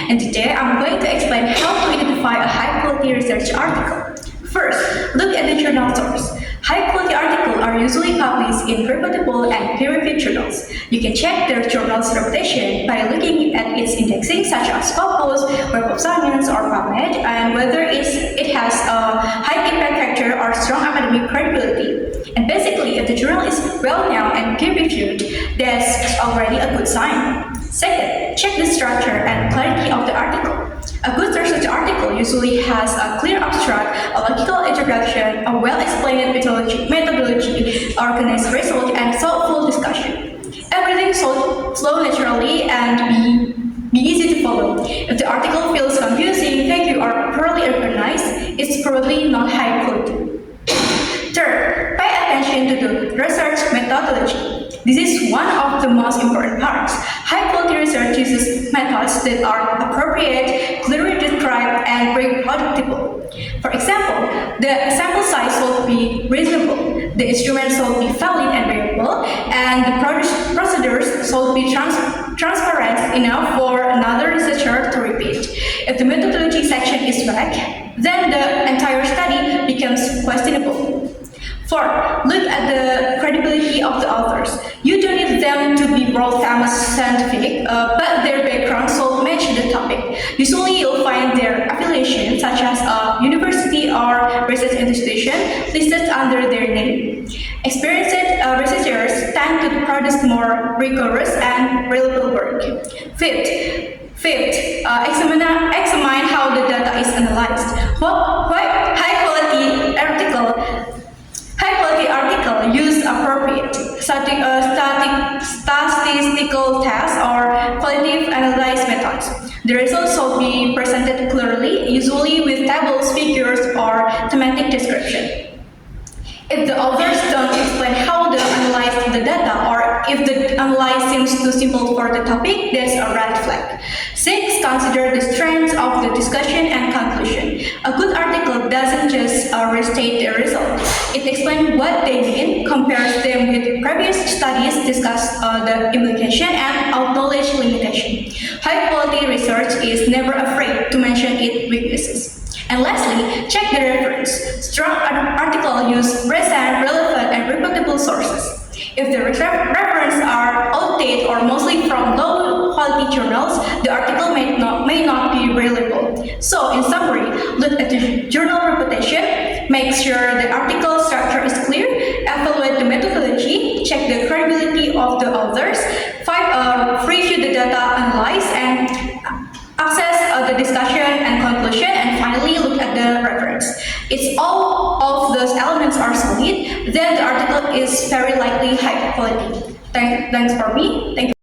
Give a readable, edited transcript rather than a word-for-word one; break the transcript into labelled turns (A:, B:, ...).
A: and today I'm going to explain how to identify a high-quality research article. First, look at the journal source. High-quality articles are usually published in reputable and peer-reviewed journals. You can check their journal's reputation by looking at its indexing such as Scopus, Web of Science, or PubMed, and whether it has a high impact factor or strong academic credibility. And basically, if the journal is well-known and peer-reviewed, that's already a good sign. Second, check the structure and clarity of the article. A good research article usually has a clear abstract, a logical introduction, a well-explained methodology, organized research, and thoughtful discussion. Everything should flow naturally and be easy to follow. If the article feels confusing, vague, or poorly organized, it's probably not high quality. Third, pay attention to the research methodology. This is one of the most important parts. High-quality research uses methods that are appropriate, clearly described, and reproducible. For example, the sample size should be reasonable, the instruments should be valid and reliable, and the procedures should be transparent enough for another researcher to repeat. If the methodology section is vague, then the entire study becomes questionable. Fourth, look at the credibility of the authors. You don't need them to be world-famous scientific, but their background should match the topic. Usually, you'll find their affiliation, such as a university or research institution, listed under their name. Experienced researchers tend to produce more rigorous and reliable work. Fifth, examine how the data is analyzed. What high-quality article use appropriate statistical tests or qualitative analysis methods. The results should be presented clearly, usually with tables, figures, or thematic description. If the authors don't explain how they analyze the data, or if the analysis seems too simple for the topic, that's a red flag. 6. Consider the strengths of the discussion and conclusion. A good article doesn't just restate the result. It explains what they mean, compares them with previous studies, discuss the implication, and acknowledge limitation. High-quality research is never afraid to mention its weaknesses. And lastly, check the reference. Strong articles use recent, relevant, and reputable sources. If the references are outdated or mostly from low-quality journals, the article may not be reliable. So, in summary, look at the journal reputation, make sure the article structure is clear, evaluate the methodology, check the credibility of the authors, 5. Review the data analyzed, and access the discussion and conclusion, and finally look at the reference. If all of those elements are solid, then the article is very likely high quality. Thanks for me. Thank you.